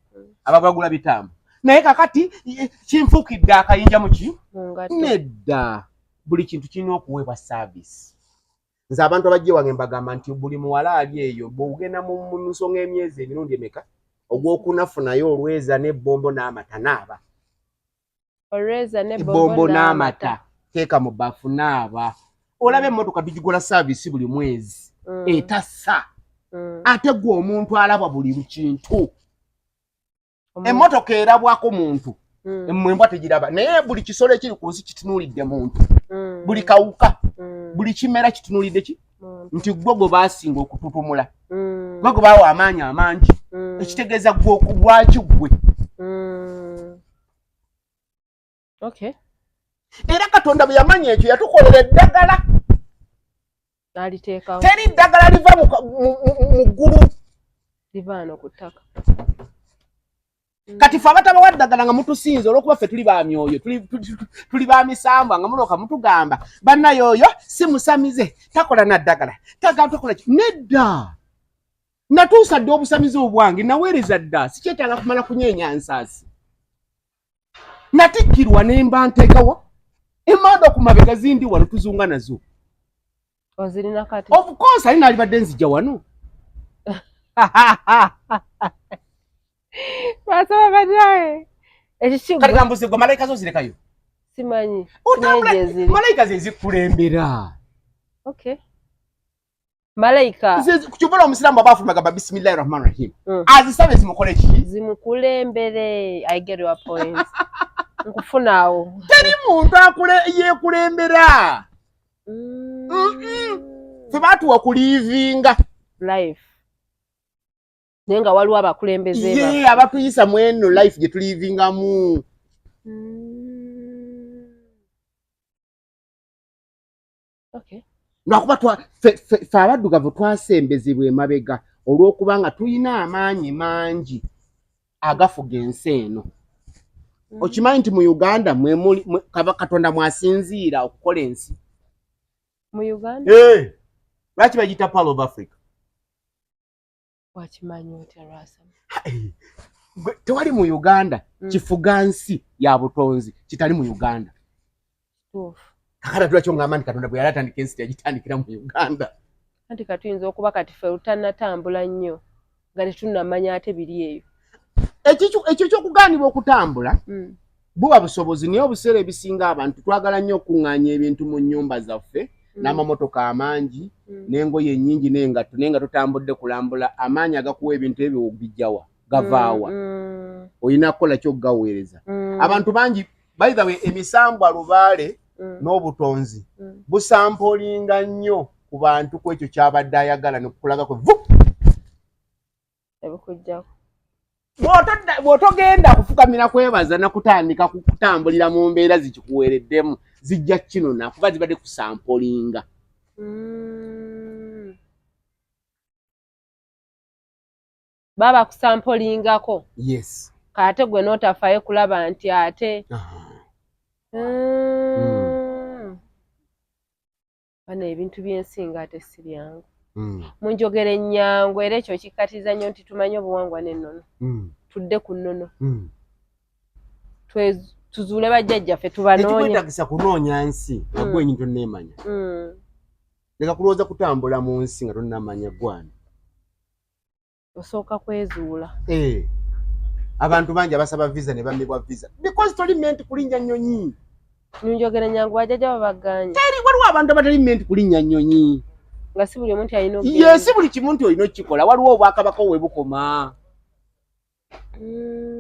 abagula bitambo naye kakati kinfuukidde akayinja muki nedda buli kintu kirina okuweebwa service nze abantu abajje wange mbagamba nti buli muwala ali eyo bw'ogenda mu nsonga emyezi emirundi emeka ogw'okunafunayo olweza n'ebbombo n'amata naaba olweza ebbombo n'amata teeka mu bbafu naaba olaba emmotoka tugikola saaviisi buli mwezi etassa ate gwe omuntu alabwa buli kintu emmotoka erabwako muntu embwa tegiraba naye buli kisolo ekiri ku nsi kitunuulidde muntu buli kawuka buli kimera kitunuulidde ki nti gwe gwe baasinga okututumula gwe gwe baawa amaanyi amangi ekitegeeza lwaki gwe okay era Katonda bwe yamanya ekyo yatukolera eddagala aliteekawo teri ddagala liva mu ggulu livaano ku ttaka kati fe abatabawa ddagala nga mutusinze olw'okuba ffe tuli ba myoyo tuli ba misambwa nga mulooka mutugamba bannaye oyo si musamize takola na ddagala takola nedda natuusa dde obusamize obwange naweereza dda sikyetaaga kumala kunyeenya nsaasi natikkirwa ne mba nteekawa emmaado ku mabega zindi wano tuzunga nazo ozirina kati of course ali naalibadde nzijja wano basaba banaye kati kambuze gwe malayika zo zirekayo simanyi malayika ze zikulembera okay malayika kukyubola omusiraamu aba afulumagamba bisimillahi rahmani rahim azisabe zimukole ki zimukulembere I get your point nkufunaawo teri muntu yeekulembera fe baatuwa kuliivinga life naye nga waliwo abakulembeze abatuyisa mu eno life gye tuliivingamu okay lwakuba fe abaddugavu twasembezebwa emabega olw'okuba nga tulina amaanyi mangi agafuga ensi eno okimanyi nti mu Uganda Katonda mwasinziira okukola ensi mu Uganda lwaki bagiyita Pearl of Africa wakimanyi otya Rwasa tewali mu Uganda kifuga nsi ya butonzi kitali mu Uganda kakata tulakyo ngamba nti Katonda bwe yali atandika ensi yagitandikira mu Uganda anti katuyinza okuba kati ffe lutanatambula nnyo nga tetunnamanya ate biri eyo ekyo ky'okugaanibwa okutambula buba busobozi naye obuseera ebisinga abantu twagala nnyo okuŋŋaanya ebintu mu nnyumba zaffe n'amamotoka amangi n'engoye ennyingi n'engatto naye nga tutambudde kulambula amaanyi agakuwa ebintu ebyo bijjawa gavaawa olina kukola ky'okugaweereza abantu bangi by the way emisambwa lubaale n'obutonzi busampolinga nnyo ku bantu ku ekyo ky'abadde ayagala n'okukulagako ebikujjako bw'otogenda kufukamira kwebaza nakutandika kutambulira mu mbeera zikikuweereddemu zijja kinona kuba zibadde kusampolinga baba kusampolingako yes kate gwe n'otafaayo kulaba nti ate bano ebintu by'ensinga ate si byangu munjogere ennyangu era ekyo kikkatiza nnyo nti tumanye obuwangwa n'ennono tudde ku nnono tuzuule bajjajjaffe tubanoonya ekikwetagisa kunoonya nsi nga gwenyi tonneemanya leka kulowooza kutambula mu nsi nga tonnamanya gwani osooka kwezuula abantu bangi abasaba visa ne bammibwa visa because toli menti kulinnya nnyonyi munjogere nnyangu bajjajja babaganye teri waliwo abantu abatali menti kulinnya nnyonyi nga si buli omuntu alina si buli kimu nti olina okukikola waliwo obwakabaka we bukoma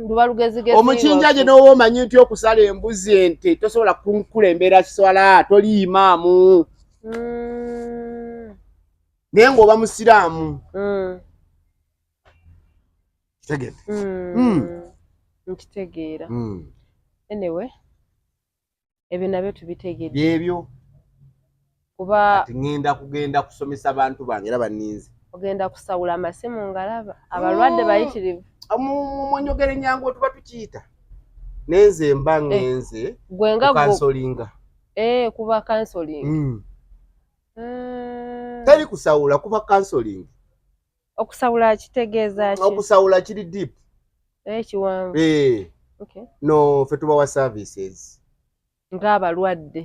luba lugezigezi omukinjaje n'oba omanyi nti okusala embuzi ente tosobola kukulembera kiswala toli imaamu naye ng'oba musiraamu nkitegeera anyway ebyo nabyo tubitegedde byebyo kuba kugenda kusomesa abantu bange era baninze ogenda kusawula amasimu ngalaba abalwadde bayitirivu munjogere nnyangu tuba tukiyita nenze mba ngenze kansolinga kuba kansoling teri kusawula kuba kansoling okusawula kitegeeza ki okusawula kiri deep kiwanvu no fe tubawa services ng'abalwadde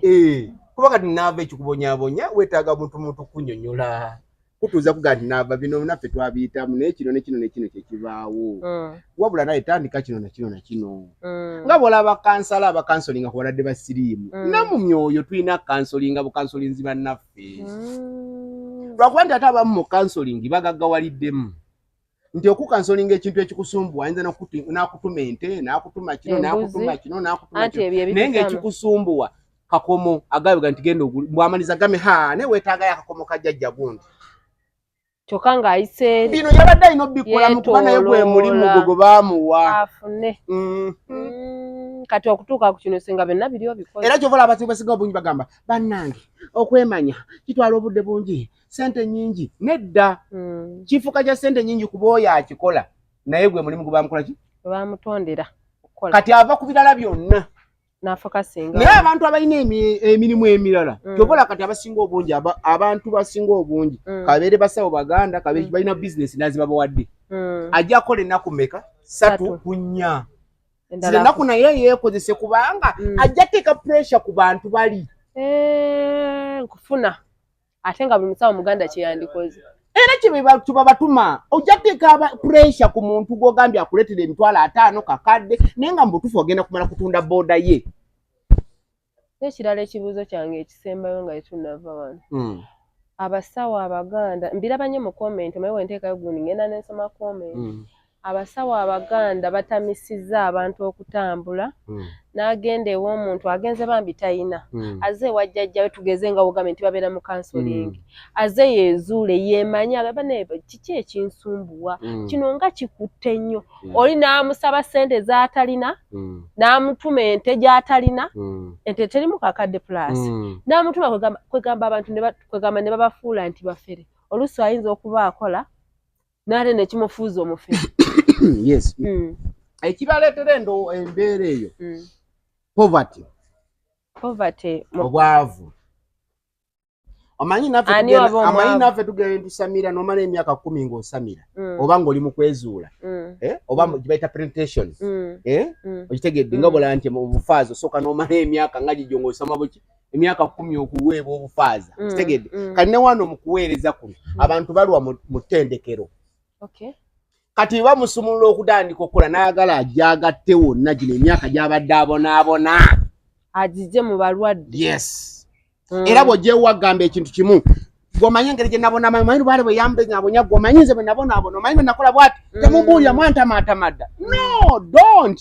kuba kati naava ekikubonyabonya weetaaga muntu kunyonyola kutuuza kuga nti naava bino naffe twabiyitamu naye kino ne kino ne kino kyekibaawo wabula naye tandika kino na kino na kino nga bwolaba abakansolinga ku baladde basiriimu namu myoyo tulina kansolinga bukansolinzi bannaffe lwakuba nti ate abamu mu kansolingi bagaggawaliddemu nti okukansolinga ekintu ekikusumbuwa ayinza n'akutuma ente n'akutuma kino n'akutuma kino n'akutuma kino naye ng'ekikusumbuwa kakomo agabega nti genda bw'amaliza game naye weetaagayo akakomo kajjajja gundi kyokka ng'ayise bino yabadde alina obbikolamu kuba naye gwe mulimu gwe baamuwa afune kati okutuuka ku kino senga byonna biri obikoze era kyovola abasibe basinga obungi bagamba bannange okwemanya kitwala obudde bungi sente nnyingi nedda kifuka kya sente nnyingi kuba oyo akikola naye gwe mulimu gwe baamukola ki baamutondera okukola kati ava ku birala byonna n'afa kasinga naye abantu abalina emirimu emirala kyovola kati abasinga obungi abantu basinga obungi kabeere basawo baganda kabeere balina bizinesi naziba bawadde ajja kukola ennaku mmeka 3 ku 4 zino ennaku naye yeekozese kubanga ajja teeka pressure ku bantu bali nkufuna ate nga buli musawo muganda kyeyandikoze era kye babatuma ojja teeka pressure ku muntu gw'ogambye akuleetera emitwalo 5 kakadde naye nga mubutuufu ogenda kumala kutunda booda ye n'ekirala ekibuuzo kyange ekisembayo nga tetunnava wano abasawo abaganda mbiraba nnyo mu komenti omaye wenteekayo gundi ngenda n'ensoma komenti abasawo abaganda batamisizza abantu okutambula n'agenda ew'omuntu agenze bambi tayina azze wajjajjawe tugeze nga wogambye nti babeera mu kansolingi azze yeezuule yeemanya agamba naye kiki ekinsumbuwa kino nga kikutte nnyo oli n'amusaba ssente z'atalina n'amutuma ente gy'atalina ente terimu kakadde pulaasi n'amutuma kwegamba abantu kwegamba ne babafuula nti bafere oluusi ayinza okuba akola n'ate nekimufuuza omufere yes ekibaleetera embeera eyo poverty obwavu amanyi naffe tugenda tusamira nomala emyaka 10 ng'osamira oba ng'oli mu kwezuula oba gibayita presentation okitegedde nga bola nti mu bufaaza osooka n'omala emyaka nga gijjo ng'osoma buki emyaka 10 okuweebwa obufaaza kitegedde kati ne wano mu kuweereza kuno abantu balwa mu ttendekero kati bamusumulula okutandika okukola n'ayagala agyagatte wonna gino emyaka gy'abadde abonaabona agijje mu balwadde yes era bw'ogyewa gamba ekintu kimu gwomanyi engeri gye nabona manyi lubaale bwe yambenyabonya gwomanyi nze bwe nabonaabona omanyi bwe nakola bwati temumbuulira mwantamaatamadda no don't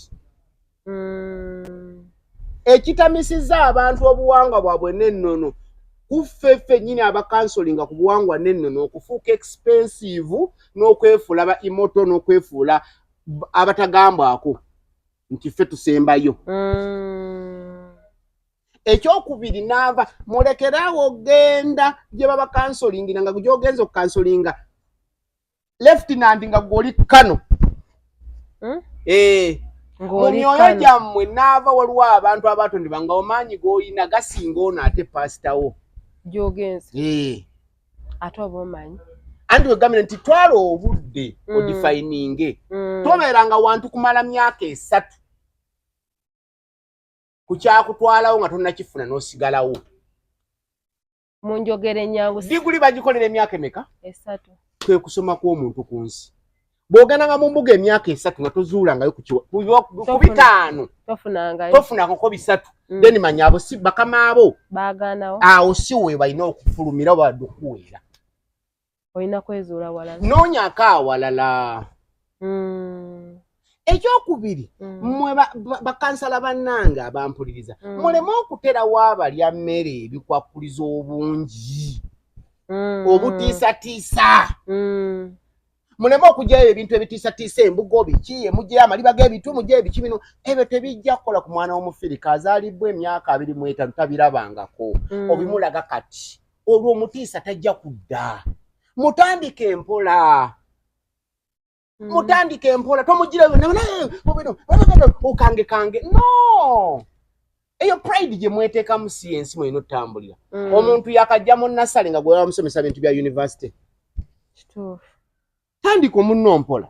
ekitamisizza abantu obuwangwa bwabwe n'ennono kuffeffe nnyini abakansolinga ku buwangwa n'ennono okufuuka expensive n'okwefuula ba imoto n'okwefuula abatagambwako nti ffe tusembayo ekyokubiri naava mulekerawo ogenda gye baba kansolingira nga gyogenza okukansolinga lieutenant nga gwoli kano mu myoyo gyammwe naava waliwo abantu abatondebwa nga omaanyi g'olina gasinga ono ate pasitawo gyogenza ate oba omanyi anti wegambire nti twala obudde odifayininge tobeeranga wantu kumala myaka 3 kukyakutwalawo nga tonnakifuna n'osigalawo munjogere ennyangu diguli bagikolera emyaka emeka 3 kwe kusoma kw'omuntu ku nsi bw'ogenda nga mu mbuga emyaka 3 nga tozuulangayo ku 5 tofunangako 3 then manya abo si bakama abo baagaanawo awo si we balina okufulumira wadde okuweera olina kwezuula walala noonyako awalala ekyokubiri mmwe bakansala bannange abampuliriza muleme okuterawo abalya mmere ebikwakkuliza obungi obutiisatiisa muleme okugyayo ebintu ebitiisatiisa embugo biki emugyayo amaliba g'ebitu mugyayo biki bino ebyo tebijja kukola ku mwana w'omufirika azaalibbwa emyaka 25 tabirabangako obimulaga kati olwo omutiisa tajja kudda mutandike empola tomugira okange no eyo pride gye mweteekamu si yensi mwena otambulira omuntu yakajja mu nasale nga gwe bamusomesa bintu bya university tandika omunno mpola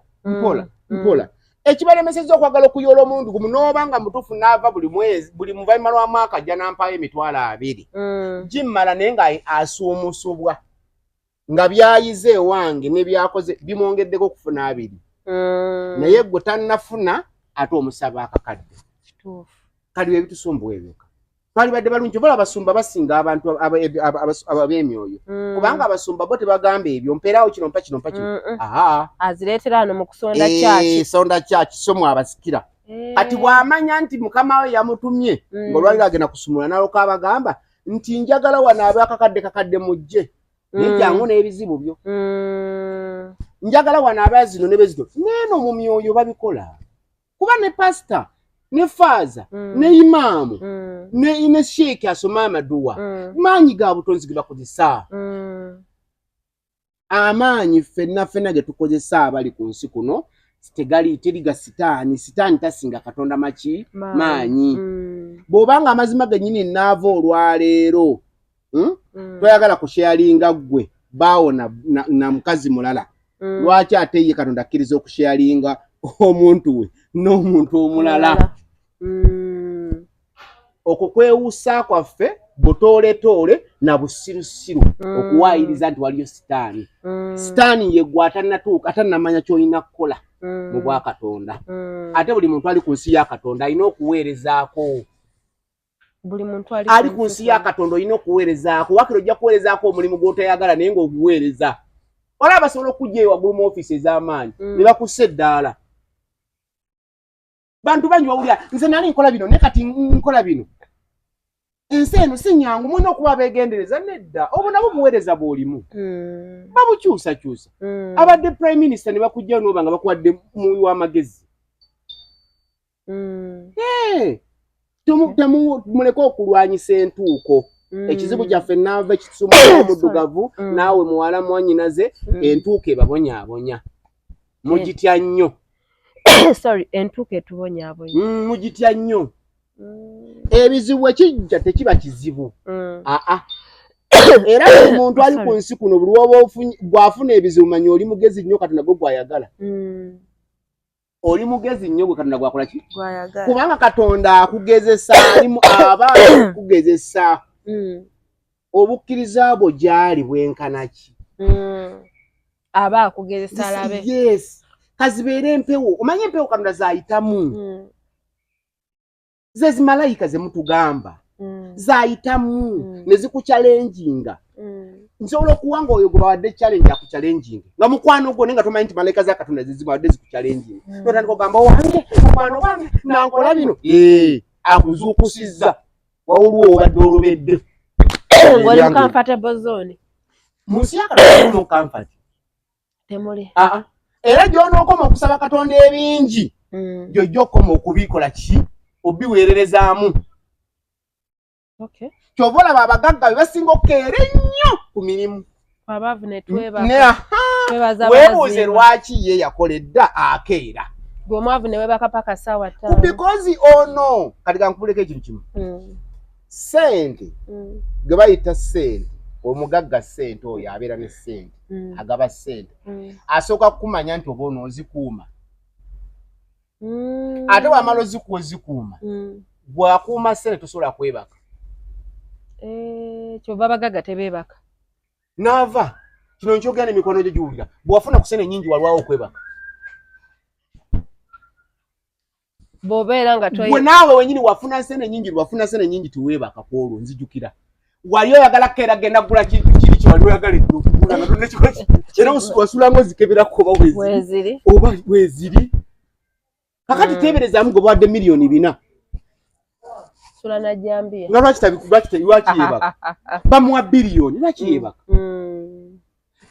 ekibalemesezza okwagala okuyoola omuntu gumu n'obanga mutuufu n'ava buli mwezi buli muvaima lwa mwaka ajja n'ampaayo emitwalo 2 gimmala naye nga asuumusubwa nga byayize ewange ne byakoze bimwongeddeko okufuna 2 naye gwe tannafuna ate omusaba akakadde kali bye bitusumbuwa ebyo twali badde balungi obola abasumba basinga abantu ab'emyoyo kubanga abasumba bo tebagamba ebyo mpeerawo kino mpa kino mpa kino azireetera hano mu kusonda kyaki sonda kyaki so mwabasikira kati bw'amanya nti mukama we yamutumye ng'olwaliro agenda kusumula n'aloka abagamba nti njagala wano ab'akakadde mujje naye kyangu n'ebizibu byo njagala wano abazino ne bezino neeno mu myoyo babikola kuba ne pasita ne faaza ne imaamu ne sheeki asoma amaduwa maanyi ga butonzi ge bakozesa amaanyi ffenna ge tukozesa abali ku nsi kuno teriga sitaani tasinga katonda maanyi bw'obanga amazima gennyini naava olwaleero toyagala kusharinga ggwe baawo na mukazi mulala lwaki ate ye katonda akkiriza okusharinga omuntu we n'omuntu omulala okwo kwewuusa kwaffe butooletoole na busirusiru okuwaayiriza nti waliyo sitaani ye gwe atannamanya ky'olina kukola mu bwakatonda ate buli muntu ali ku nsi ya katonda alina okuweerezaako ali ku nsi ya katonda olina okuweerezaako wakira ojja kuweerezaako omulimu gw'otayagala naye ng'oguweereza olaba basobola okujja ewaggulu mu ofiisi ez'amaanyi ne bakussa eddaala bantu bangi bawulira nze nali nkola bino ne kati nkola bino ensi eno si nyangu mulina okuba beegendereza nedda obwo nabo buweereza bw'olimu babukyusakyusa abadde prime minister ne bakujjayo n'oba nga bakuwadde muwi w'amagezi muleke okulwanyisa entuuko ekizibu kyaffe naava ekisumula omuddugavu naawe muwala mwanyinaze entuuko ebabonyaabonya mugitya nnyo entuuko etubonyaabonya mugitya nnyo ebizibu ekijja tekiba kizibu era omuntu ali ku nsi kuno buli woba bw'afuna ebizibu manya oli mugezi nnyo katonda gwe gwayagala oli mugezi nnyo gwe katonda gwakola ki kubanga katonda akugezesa aba akugezesa obukkiriza bwo gyali bwenkana ki aba akugezesa alabe yes kazibeera empewo omanye empewo katonda zaayitamu zezi malayika ze mutugamba zaayitamu ne zikuchallenginga nsobola okuwanga oyo gwe bawadde challenge akuchallenginga nga mukwano gwo nenga tomanyi nti malayika za katonda zezibawadde zikuchallenginga notandika ogamba wange mukwano wange nankola bino akuzuukusizza wawulwa obadde olubedde ng'oli mu comfortable zone mu nsi ya katonda no comfort temuli era gy'onookoma okusaba katonda ebingi gy'ojja okukoma okubikola ki obiweererezaamu kyova olaba abagagga be basinga okukeera ennyo ku mirimu abaavu ne weebuuze lwaki ye yakoledda akeera gweomwavu ne webaka paka ssaawa 5 because ono kati kankubuleko ekintu kimu ssente ge bayita ssente omugagga ssente oyo abeera ne ssente agaba ssente asooka kukumanya nti oba onoozikuuma ate wamala ozikuuma bw'akuuma ssente tosobola kwebaka kyova abagagga tebeebaka naava kino nkyogera n'emikwano gyo giwulira bw'wafuna ku ssente nnyingi walwawo okwebaka bw'obeera nga gwe naawe wenyini wafuna ssente nnyingi tiweebaka kwolwo nzijukira wali oyagala keera genda kugula kintu kiri kye wali oyagala okugula nga tonekikola era wasulanga ozikeberako oba weeziri kakati teeberezaamu gwe bawadde miliyoni 4 sula najjambiya nga lwaki yeebaka bamuwa biliyoni lwaki yeebaka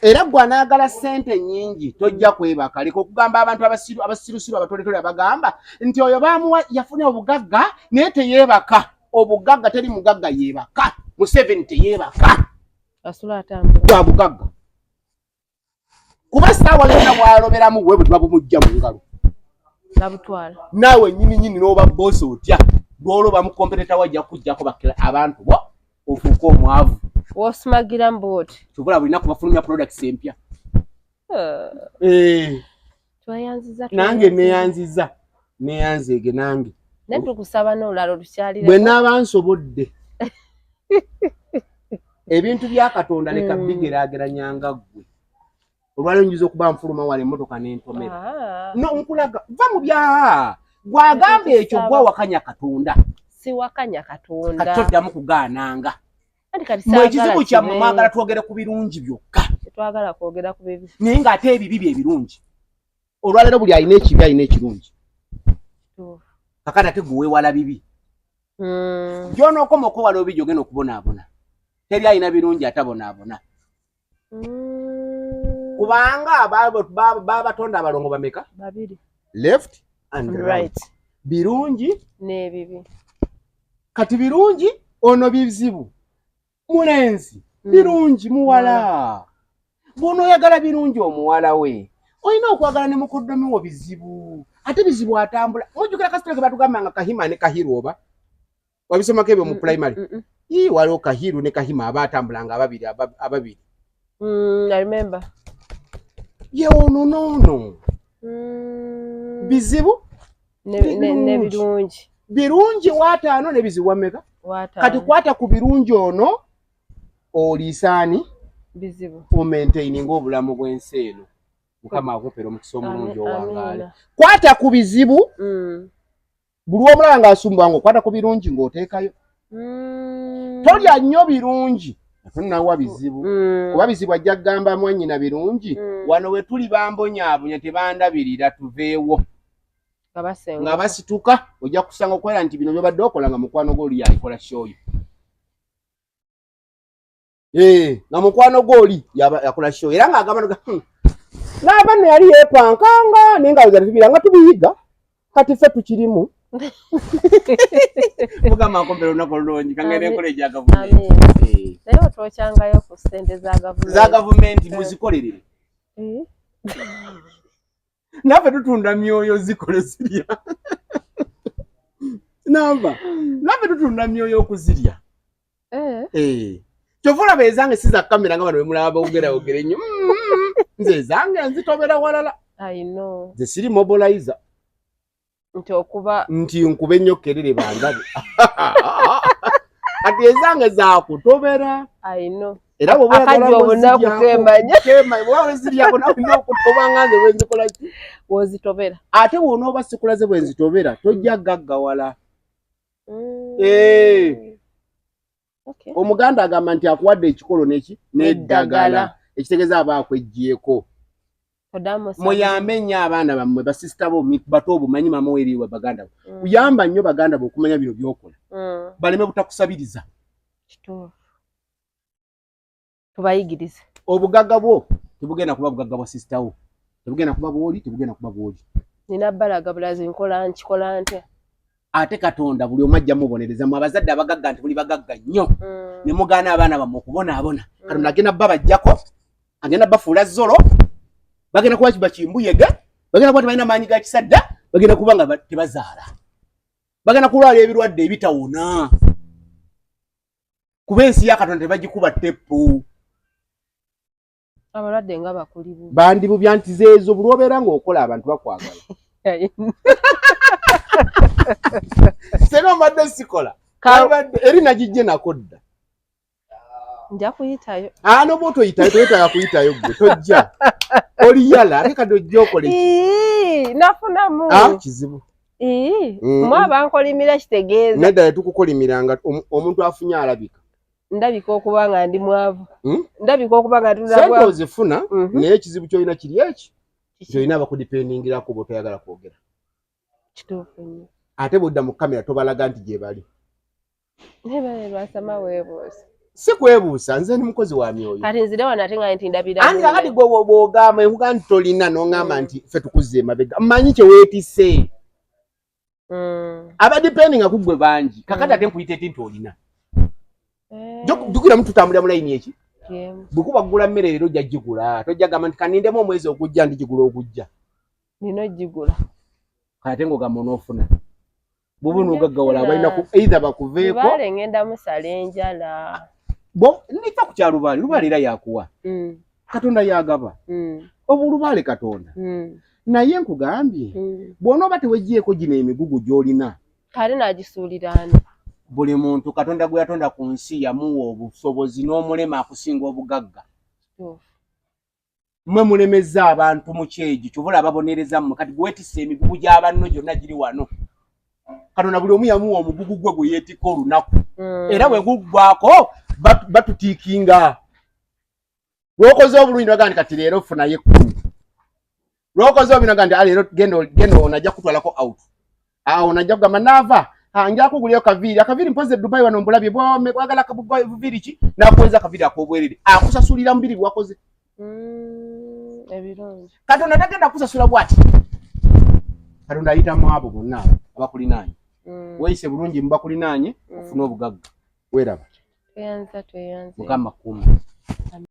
era gwe anaagala ssente nnyingi tojja kwebaka leka okugamba abantu abasirusiru abatoletole abagamba nti oyo bamuwa yafuna obugagga naye teyeebaka obugagga teri mugagga yeebaka Museveni teyeebaka asula atambula gwa bugagga kuba saawa yonna bwaloberamu we bwe tuba bumujja mu ngalo nabutwala naawe nnyini n'oba boosi otya lw'oloba mu kompeteta wajja kujjako bakira abantu bo ofuuka omwavu wosimagira mbooti kyobula bulina kubafulumya products empya twayanziza nange neyanzege nange netukusaba n'olalo lukyalire bwe naaba nsobodde ebintu bya Katonda leka bigeraageranyanga ggwe olwaleero njiza okuba nfuluma wala emmotoka n'entomera no nkulaga va mu byaha gwagamba ekyo gwe wakanya Katonda si wakanya Katonda kati toddamu kugaananga mwe ekizibu kyammwe mwagala twogere ku birungi byokka twagala kwogera ku bibi naye ng'ate ebibi bye birungi olwaleero buli alina ekibi alina ekirungi kakati ate gwe weewala bibi gy'onookoma okwewala obi gy'ogenda okubonaabona teri alina birungi atabonaabona kubanga babatonda abalongo bameka babiri left and right birungi n'ebibi kati birungi ono bizibu mulenzi birungi muwala bw'onooyagala birungi omuwala we olina okwagala ne mukoddomi wo bizibu ate bizibu atambula mujjukira kasitula ke batugambanga Kahima ne Kahiru oba wabisomako ebyo mu primary waliwo Kahiru ne Kahima aba atambulanga ababiri I remember ye ono noono bizibu ne birungi birungi wataano ne bizibu wameka kati kwata ku birungi ono olisaani bizibu omaintaininga obulamu bw'ensi eno Mukama akupera omukisa omulungi owangaale kwata ku bizibu buli omulaba ng'asumba ng'okwata ku birungi ng'oteekayo tolya nnyo birungi nawa bizibu kuba bizibu ajja kugamba mwannyina birungi wano we tuli bambonyaabonya tebandabirira tuveewo nga basituka ojja kusanga okwera nti bino byobadde okola nga mukwano gw'oli yalikola shoyo nga mukwano gw'oli yakola shoyo era ng'agamba n'aba nno yali yeepankanga naye nga weza nga tubiyiga kati ffe tukirimu mugamba nkompera olunaku olulungi kangenda enkola egya gavumenti naye otwokyangayo ku ssente za gavumenti muzikolerere naffe tutunda myoyo zikole zirya naffe tutunda myoyo okuzirya kyova olaba ezange si za kamera nga bano bwe mulaba bawogeraogera ennyo nze ezange nzitobera walala nze siri mobilizer nti nkuba ennyo kerere bandabe kati ezange zakutobera era bwebweziryako nalina okutoba nga nze bwenzikola ki wozitobera ate wonooba sikulaze bwenzitobera tojja gaggawala omuganda agamba nti akuwadde ekikolo neki n'eddagala ekitegeeza aba akwejjeeko muyambe nnyo abaana bammwe basisita bo bato obumanyi mama weriwa baganda bo kuyamba nnyo baganda bo okumanya bino byokola baleme butakusabiriza tubayigirize obugagga bwo tebugenda kuba bugagga bwa sisita wo tebugenda kuba bwoli tebugenda kuba bwoli nina balaga bulazi nkikola ntya ate Katonda buli omu ajja mubonereza mu abazadde abagagga nti buli bagagga nnyo ne mugaana abaana bammwe okubonaabona Katonda agenda bba bajjako agenda bafuula zolo bagenda kuba kimbuyege bagenda kuba tebalina maanyi ga kisadda bagenda kuba nga tebazaala bagenda kulwala ebirwadde ebitawona kuba ensi ya Katonda tebagikuba teppu abalwadde nga bakulibu bandibubya nti zeezo buli obeera ng'okola abantu bakwagala sena omadde sikola eri nagijje nakodda nja kuyitayo noba otoyitayo toyetaaga kuyitayo gwe tojja oliyala ate kati ojja okole nafunamu kizibu mwaba nkolimira kitegeeza naddala tukukolimiranga omuntu afunye alabika ndabika okuba nga ndi mwavu ndabika okuba nga sente ozifuna naye ekizibu kyolina kiri eki kyolina abakudipendingirako bwotoyagala kwogera kituufu nnyo ate bwodda mu kamera tobalaga nti gye bali lwasama weebuusa si kwebuusa nze ndi mukozi wa myoyo kati nzire wano ate nga nti ndabira anti kakati gwe bw'ogamba enkuga nti tolina n'oŋŋamba nti ffe tukuzza emabega mmanyi kye weetisse abadipendinga ku ggwe bangi kakati ate nkuyita eti nti olina jukiramu tutambulira mu layini eki bwe kuba gula mmere leero ojja gigula tojja gamba nti kanindemu omwezi ogujja ndigigula ogujja nina ogigula kati ate ng'ogamba onoofuna bwoba onogaggawala balina either bakuveeko lubaale ngenda musala enjala ndifa ku kya lubaale era yakuwa Katonda yagaba oba olubaale Katonda naye nkugambye bw'onooba teweggyeko gino emigugu gy'olina kale n'agisuuliraani buli muntu Katonda gwe yatonda ku nsi yamuwa obusobozi n'omulema akusinga obugagga mmwe mulemezza abantu mu kyegi kyobula ababonereza mmwe kati gwetisse emigugu gy'abanno gyonna giri wano Katonda buli omu yamuwa omugugu gwe gwe yeetikka olunaku era bwe guggwako batutiikinga lw'okoze obulungi naga nti kati leero funayo 10 lw'okoze obubi naga nti leero genda ono ajja kutwalako out awo najja kugamba naava njala kugulirayo akaviiri mpoze Dubai wano mbulabye bwagala buviiri ki n'akuweza akaviiri ak'obwerere akusasulira mubiri bwakoze ebirungi Katonda tagenda kusasula bw'ati Katonda ayitamu abo bonna abakulinaanye weyise bulungi mu bakulinaanye ofune obugagga weeraba tweyanza Mukama kuuma